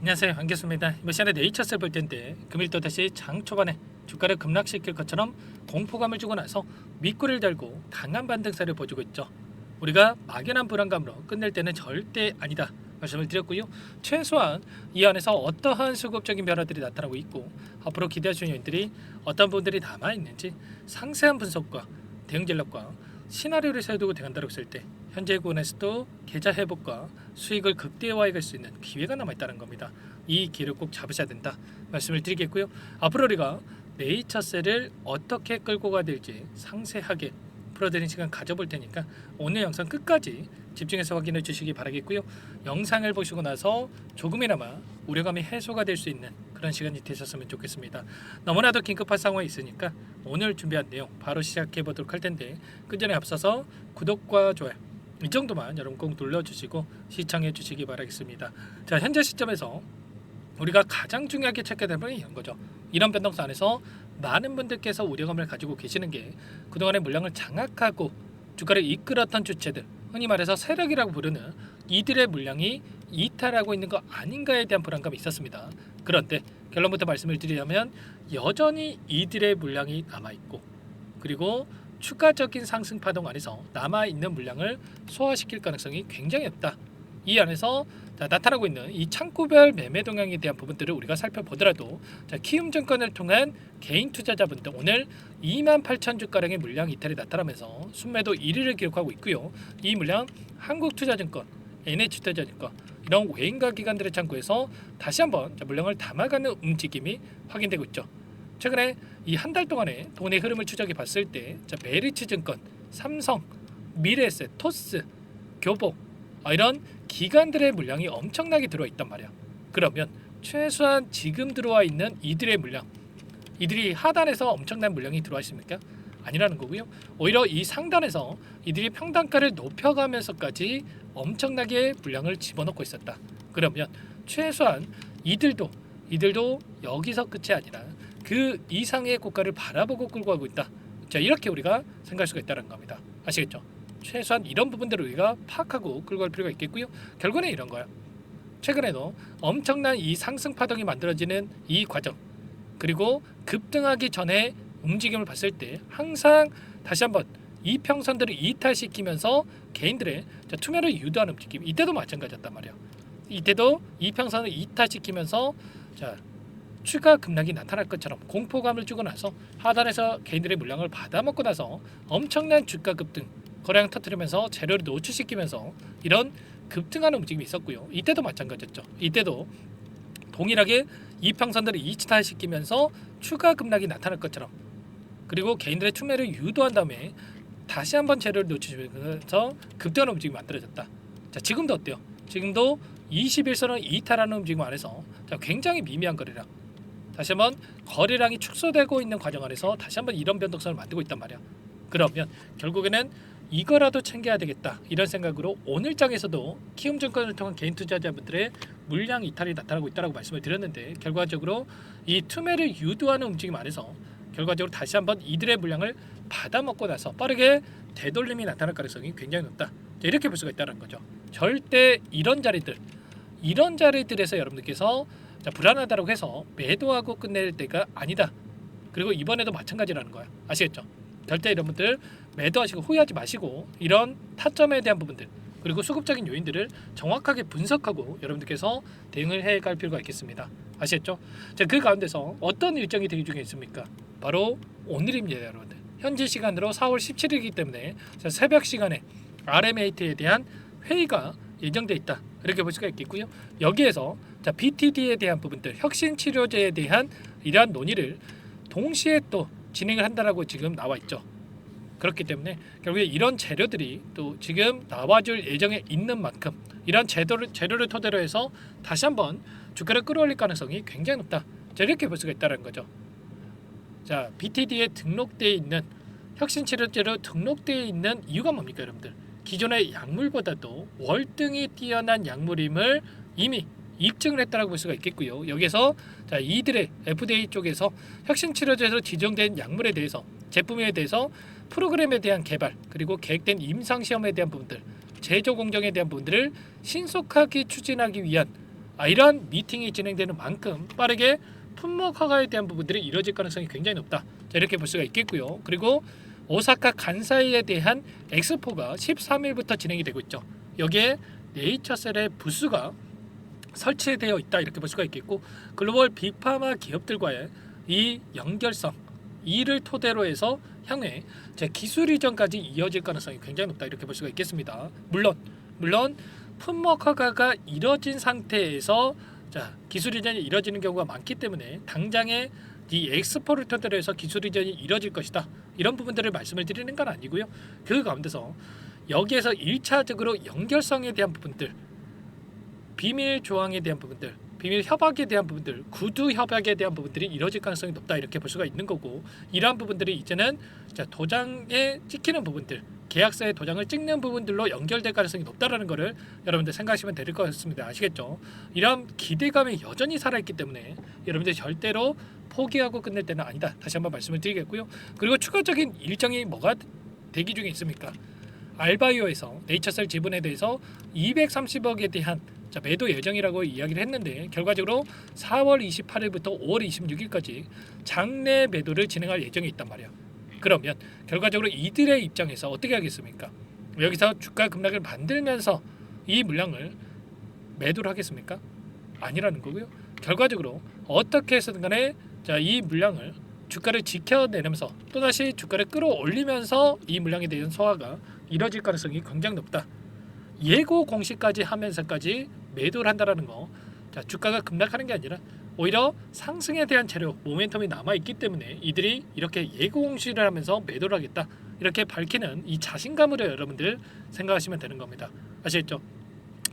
안녕하세요, 안겠습니다. 이번 시간에 네이처스를 볼 텐데 금일 또다시 장 초반에 주가를 급락시킬 것처럼 공포감을 주고 나서 밑꼬리를 달고 강한 반등세를 보여주고 있죠. 우리가 막연한 불안감으로 끝낼 때는 절대 아니다 말씀을 드렸고요. 최소한 이 안에서 어떠한 수급적인 변화들이 나타나고 있고 앞으로 기대할 수 있는 요인들이 어떤 부분들이 남아있는지 상세한 분석과 대응 전략과 시나리오를 세워두고 대응한다고 했을 때 현재 구간에서도 계좌 회복과 수익을 극대화해 갈 수 있는 기회가 남아있다는 겁니다. 이 기회를 꼭 잡으셔야 된다 말씀을 드리겠고요. 앞으로 우리가 네이처셀을 어떻게 끌고 가야 될지 상세하게 풀어드리는 시간 가져볼 테니까 오늘 영상 끝까지 집중해서 확인해 주시기 바라겠고요. 영상을 보시고 나서 조금이나마 우려감이 해소가 될 수 있는 그런 시간이 되셨으면 좋겠습니다. 너무나도 긴급한 상황이 있으니까 오늘 준비한 내용 바로 시작해 보도록 할 텐데 그 전에 앞서서 구독과 좋아요 이 정도만 여러분 꼭 눌러주시고 시청해 주시기 바라겠습니다. 자, 현재 시점에서 우리가 가장 중요하게 체크해야 될 부분이 이런 거죠. 이런 변동성 안에서 많은 분들께서 우려감을 가지고 계시는 게 그동안의 물량을 장악하고 주가를 이끌었던 주체들, 흔히 말해서 세력이라고 부르는 이들의 물량이 이탈하고 있는 거 아닌가에 대한 불안감이 있었습니다. 그런데 결론부터 말씀을 드리자면 여전히 이들의 물량이 남아있고 그리고 추가적인 상승 파동 안에서 남아있는 물량을 소화시킬 가능성이 굉장히 높다. 이 안에서 나타나고 있는 이 창구별 매매 동향에 대한 부분들을 우리가 살펴보더라도 키움증권을 통한 개인 투자자분들 오늘 28,000주가량의 물량 이탈이 나타나면서 순매도 1위를 기록하고 있고요. 이 물량 한국투자증권, NH투자증권 이런 외인가 기관들의 창구에서 다시 한번 물량을 담아가는 움직임이 확인되고 있죠. 최근에 이 한 달 동안의 돈의 흐름을 추적해 봤을 때 메리츠증권, 삼성, 미래에셋, 토스, 교보 이런 기관들의 물량이 엄청나게 들어와 있단 말이야. 그러면 최소한 지금 들어와 있는 이들의 물량, 이들이 하단에서 엄청난 물량이 들어와 있습니까? 아니라는 거고요. 오히려 이 상단에서 이들이 평단가를 높여가면서까지 엄청나게 물량을 집어넣고 있었다. 그러면 최소한 이들도 여기서 끝이 아니라 그 이상의 고가를 바라보고 끌고 가고 있다. 자, 이렇게 우리가 생각할 수가 있다는 겁니다. 아시겠죠? 최소한 이런 부분들을 우리가 파악하고 끌고 갈 필요가 있겠고요. 결과는 이런 거야. 최근에도 엄청난 이 상승 파동이 만들어지는 이 과정 그리고 급등하기 전에 움직임을 봤을 때 항상 다시 한번 이평선들을 이탈시키면서 개인들의 투매를 유도하는 움직임 이때도 마찬가지였단 말이야. 이때도 이평선을 이탈시키면서 추가 급락이 나타날 것처럼 공포감을 주고 나서 하단에서 개인들의 물량을 받아먹고 나서 엄청난 주가 급등 거래량 터뜨리면서 재료를 노출시키면서 이런 급등하는 움직임이 있었고요. 이때도 마찬가지였죠. 이때도 동일하게 이평선들을 이탈시키면서 추가 급락이 나타날 것처럼 그리고 개인들의 추매를 유도한 다음에 다시 한번 재료를 노출시키면서 급등하는 움직임이 만들어졌다. 자, 지금도 어때요? 지금도 21선을 이탈하는 움직임 안에서 굉장히 미미한 거래량 다시 한번 거래량이 축소되고 있는 과정 안에서 다시 한번 이런 변동성을 만들고 있단 말이야. 그러면 결국에는 이거라도 챙겨야 되겠다 이런 생각으로 오늘 장에서도 키움증권을 통한 개인 투자자분들의 물량 이탈이 나타나고 있다고 말씀을 드렸는데 결과적으로 이 투매를 유도하는 움직임 안에서 결과적으로 다시 한번 이들의 물량을 받아먹고 나서 빠르게 되돌림이 나타날 가능성이 굉장히 높다. 이렇게 볼 수가 있다는 거죠. 절대 이런 자리들에서 여러분들께서 불안하다고 해서 매도하고 끝낼 때가 아니다. 그리고 이번에도 마찬가지라는 거야. 아시겠죠? 절대 여러분들 매도하시고 후회하지 마시고 이런 타점에 대한 부분들 그리고 수급적인 요인들을 정확하게 분석하고 여러분들께서 대응을 해갈 필요가 있겠습니다. 아시겠죠? 자, 그 가운데서 어떤 일정이 대기 중에 있습니까? 바로 오늘입니다, 여러분들. 현지 시간으로 4월 17일이기 때문에 새벽 시간에 RMAT에 대한 회의가 예정돼 있다. 이렇게 볼 수가 있겠고요. 여기에서 BTD에 대한 부분들, 혁신치료제에 대한 이러한 논의를 동시에 또 진행을 한다라고 지금 나와 있죠. 그렇기 때문에 결국에 이런 재료들이 또 지금 나와줄 예정에 있는 만큼 이런 재료를 토대로 해서 다시 한번 주가를 끌어올릴 가능성이 굉장히 높다. 자, 이렇게 볼 수가 있다는 거죠. 자, BTD에 등록되어 있는 혁신치료제로 등록되어 있는 이유가 뭡니까, 여러분들? 기존의 약물보다도 월등히 뛰어난 약물임을 이미 입증을 했다고 볼 수가 있겠고요. 여기서 이들의 FDA 쪽에서 혁신치료제로 지정된 약물에 대해서 제품에 대해서 프로그램에 대한 개발 그리고 계획된 임상시험에 대한 부분들 제조 공정에 대한 부분들을 신속하게 추진하기 위한 이러한 미팅이 진행되는 만큼 빠르게 품목 허가에 대한 부분들이 이루어질 가능성이 굉장히 높다. 자, 이렇게 볼 수가 있겠고요. 그리고 오사카 간사이에 대한 엑스포가 13일부터 진행이 되고 있죠. 여기에 네이처셀의 부스가 설치되어 있다, 이렇게 볼 수가 있겠고, 글로벌 빅파마 기업들과의 이 연결성, 이를 토대로 해서 향후에 기술 이전까지 이어질 가능성이 굉장히 높다, 이렇게 볼 수가 있겠습니다. 물론 품목 허가가 이뤄진 상태에서 기술 이전이 이뤄지는 경우가 많기 때문에 당장에 이 엑스포를 토대로 해서 기술 이전이 이뤄질 것이다, 이런 부분들을 말씀을 드리는 건 아니고요. 그 가운데서 여기에서 1차적으로 연결성에 대한 부분들, 비밀 조항에 대한 부분들, 비밀 협약에 대한 부분들, 구두 협약에 대한 부분들이 이루어질 가능성이 높다, 이렇게 볼 수가 있는 거고, 이러한 부분들이 이제는 도장에 찍히는 부분들, 계약서에 도장을 찍는 부분들로 연결될 가능성이 높다라는 것을 여러분들 생각하시면 될 것 같습니다. 아시겠죠? 이런 기대감이 여전히 살아있기 때문에 여러분들 절대로 포기하고 끝낼 때는 아니다, 다시 한번 말씀을 드리겠고요. 그리고 추가적인 일정이 뭐가 대기 중에 있습니까? 알바이오에서 네이처셀 지분에 대해서 230억에 대한 매도 예정이라고 이야기를 했는데, 결과적으로 4월 28일부터 5월 26일까지 장내 매도를 진행할 예정이 있단 말이야. 그러면 결과적으로 이들의 입장에서 어떻게 하겠습니까? 여기서 주가 급락을 만들면서 이 물량을 매도를 하겠습니까? 아니라는 거고요. 결과적으로 어떻게 해서든 간에 이 물량을 주가를 지켜내면서 또다시 주가를 끌어올리면서 이 물량에 대한 소화가 이뤄질 가능성이 굉장히 높다. 예고 공시까지 하면서까지 매도를 한다라는 거, 주가가 급락하는 게 아니라 오히려 상승에 대한 재료, 모멘텀이 남아있기 때문에 이들이 이렇게 예고 공시를 하면서 매도를 하겠다, 이렇게 밝히는 이 자신감으로 여러분들 생각하시면 되는 겁니다. 아시겠죠?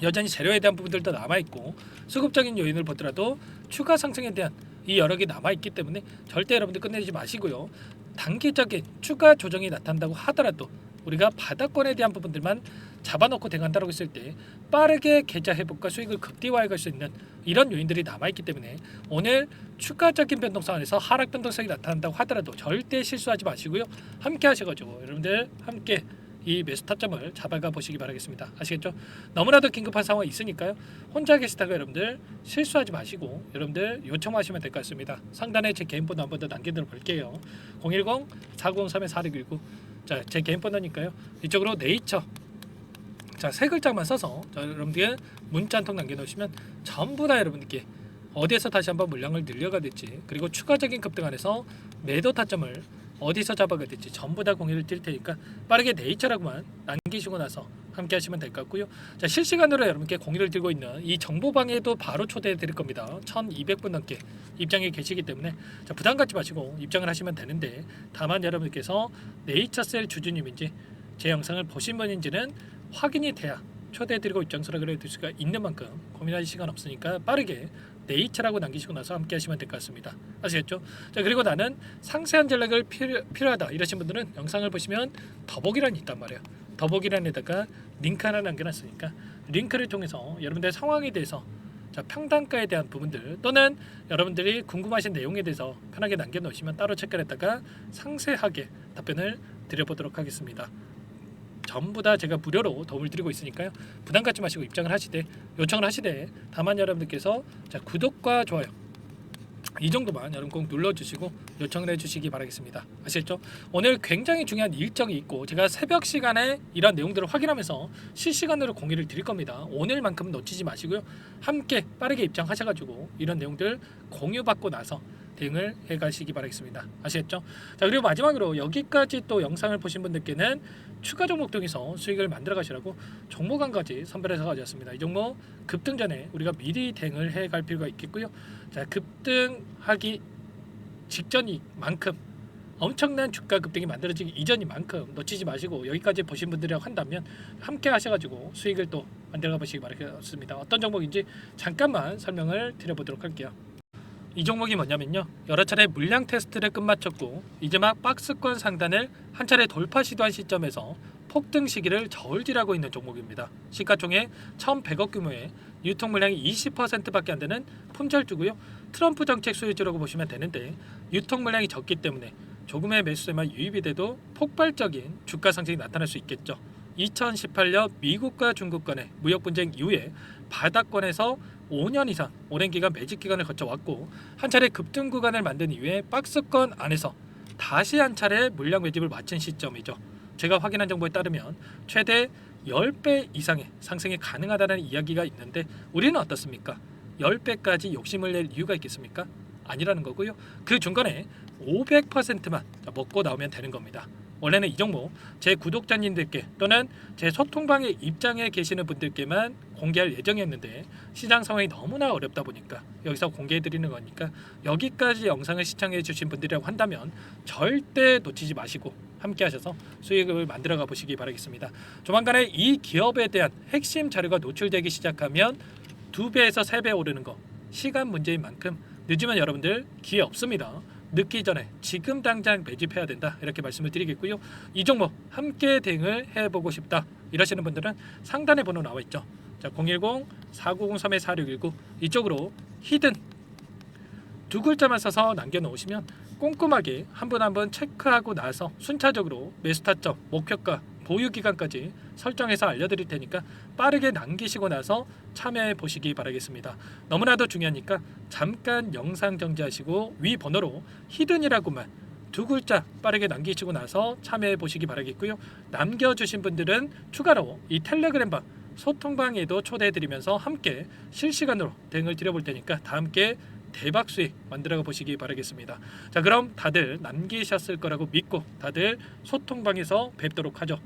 여전히 재료에 대한 부분들도 남아있고, 수급적인 요인을 보더라도 추가 상승에 대한 이 여력이 남아있기 때문에 절대 여러분들 끝내지 마시고요. 단기적인 추가 조정이 나타난다고 하더라도 우리가 바닥권에 대한 부분들만 잡아놓고 대간다라고 했을 때 빠르게 계좌 회복과 수익을 극대화해 갈 수 있는 이런 요인들이 남아있기 때문에 오늘 추가적인 변동성 안에서 하락 변동성이 나타난다고 하더라도 절대 실수하지 마시고요. 함께 하셔가지고 여러분들 함께 이 매수 타점을 잡아가 보시기 바라겠습니다. 아시겠죠? 너무나도 긴급한 상황이 있으니까요. 혼자 계시다가 여러분들 실수하지 마시고 여러분들 요청하시면 될 것 같습니다. 상단에 제 개인 번호 한 번 더 남겨드려 볼게요. 010-4903-4619. 제 개인 번호니까요. 이쪽으로 네이처 세 글자만 써서 여러분들 문자 한 통 남겨놓으시면 전부 다 여러분들께 어디에서 다시 한번 물량을 늘려가 될지, 그리고 추가적인 급등 안에서 매도 타점을 어디서 잡아가 될지 전부 다 공유를 드릴 테니까 빠르게 네이처라고만 남기시고 나서 함께 하시면 될 것 같고요. 실시간으로 여러분께 공유를 드리고 있는 이 정보방에도 바로 초대해 드릴 겁니다. 1200분 넘게 입장에 계시기 때문에 부담 갖지 마시고 입장을 하시면 되는데, 다만 여러분께서 네이처셀 주주님인지 제 영상을 보신 분인지는 확인이 돼야 초대해 드리고 입장 수락을 해드릴 수가 있는 만큼 고민하실 시간 없으니까 빠르게 네이처라고 남기시고 나서 함께 하시면 될 것 같습니다. 아시겠죠? 그리고 나는 상세한 전략을 필요하다 이러신 분들은 영상을 보시면 더보기란이 있단 말이에요. 더보기란에다가 링크 하나 남겨놨으니까 링크를 통해서 여러분들의 상황에 대해서 평단가에 대한 부분들, 또는 여러분들이 궁금하신 내용에 대해서 편하게 남겨놓으시면 따로 체크를 했다가 상세하게 답변을 드려보도록 하겠습니다. 전부 다 제가 무료로 도움을 드리고 있으니까요. 부담 갖지 마시고 입장을 하시되, 요청을 하시되, 다만 여러분들께서 구독과 좋아요 이 정도만 여러분 꼭 눌러주시고 요청을 해주시기 바라겠습니다. 아시겠죠? 오늘 굉장히 중요한 일정이 있고 제가 새벽 시간에 이런 내용들을 확인하면서 실시간으로 공유를 드릴 겁니다. 오늘만큼 놓치지 마시고요. 함께 빠르게 입장하셔가지고 이런 내용들 공유받고 나서 대응을 해가시기 바라겠습니다. 아시겠죠? 그리고 마지막으로 여기까지 또 영상을 보신 분들께는 추가 종목 통해서 수익을 만들어 가시라고 종목 한 가지 선별해서 가져왔습니다. 이 종목 급등 전에 우리가 미리 대응을 해갈 필요가 있겠고요. 급등하기 직전이만큼 엄청난 주가 급등이 만들어지기 이전이만큼 놓치지 마시고 여기까지 보신 분들이라고 한다면 함께 하셔가지고 수익을 또 만들어 보시기 바라겠습니다. 어떤 종목인지 잠깐만 설명을 드려보도록 할게요. 이 종목이 뭐냐면요, 여러 차례 물량 테스트를 끝마쳤고 이제 막 박스권 상단을 한 차례 돌파 시도한 시점에서 폭등 시기를 저울질하고 있는 종목입니다. 시가총액 1,100억 규모의 유통 물량이 20%밖에 안 되는 품절주고요. 트럼프 정책 수혜주라고 보시면 되는데, 유통 물량이 적기 때문에 조금의 매수세만 유입이 돼도 폭발적인 주가 상승이 나타날 수 있겠죠. 2018년 미국과 중국 간의 무역 분쟁 이후에 바닥권에서 5년 이상 오랜 기간 매집 기간을 거쳐왔고 한 차례 급등 구간을 만든 이후에 박스권 안에서 다시 한 차례 물량 매집을 마친 시점이죠. 제가 확인한 정보에 따르면 최대 10배 이상의 상승이 가능하다는 이야기가 있는데 우리는 어떻습니까? 10배까지 욕심을 낼 이유가 있겠습니까? 아니라는 거고요. 그 중간에 500%만 먹고 나오면 되는 겁니다. 원래는 이 종목 제 구독자님들께 또는 제 소통방에 입장에 계시는 분들께만 공개할 예정이었는데 시장 상황이 너무나 어렵다 보니까 여기서 공개해 드리는 거니까 여기까지 영상을 시청해 주신 분들이라고 한다면 절대 놓치지 마시고 함께 하셔서 수익을 만들어 가 보시기 바라겠습니다. 조만간에 이 기업에 대한 핵심 자료가 노출되기 시작하면 2배에서 3배 오르는 거 시간 문제인 만큼 늦으면 여러분들 기회 없습니다. 늦기 전에 지금 당장 매집해야 된다 이렇게 말씀을 드리겠고요. 이 종목 함께 대응을 해보고 싶다 이러시는 분들은 상단에 번호 나와 있죠. 자, 010-4903-4619 이쪽으로 히든 두 글자만 써서 남겨놓으시면 꼼꼼하게 한 분 한 분 체크하고 나서 순차적으로 매수 타점, 목표가, 보유 기간까지 설정해서 알려드릴 테니까 빠르게 남기시고 나서 참여해 보시기 바라겠습니다. 너무나도 중요하니까 잠깐 영상 정지하시고 위 번호로 히든이라고만 두 글자 빠르게 남기시고 나서 참여해 보시기 바라겠고요. 남겨주신 분들은 추가로 이 텔레그램방 소통방에도 초대해 드리면서 함께 실시간으로 대응을 드려볼 테니까 다 함께 대박 수익 만들어 보시기 바라겠습니다. 자, 그럼 다들 남기셨을 거라고 믿고 다들 소통방에서 뵙도록 하죠.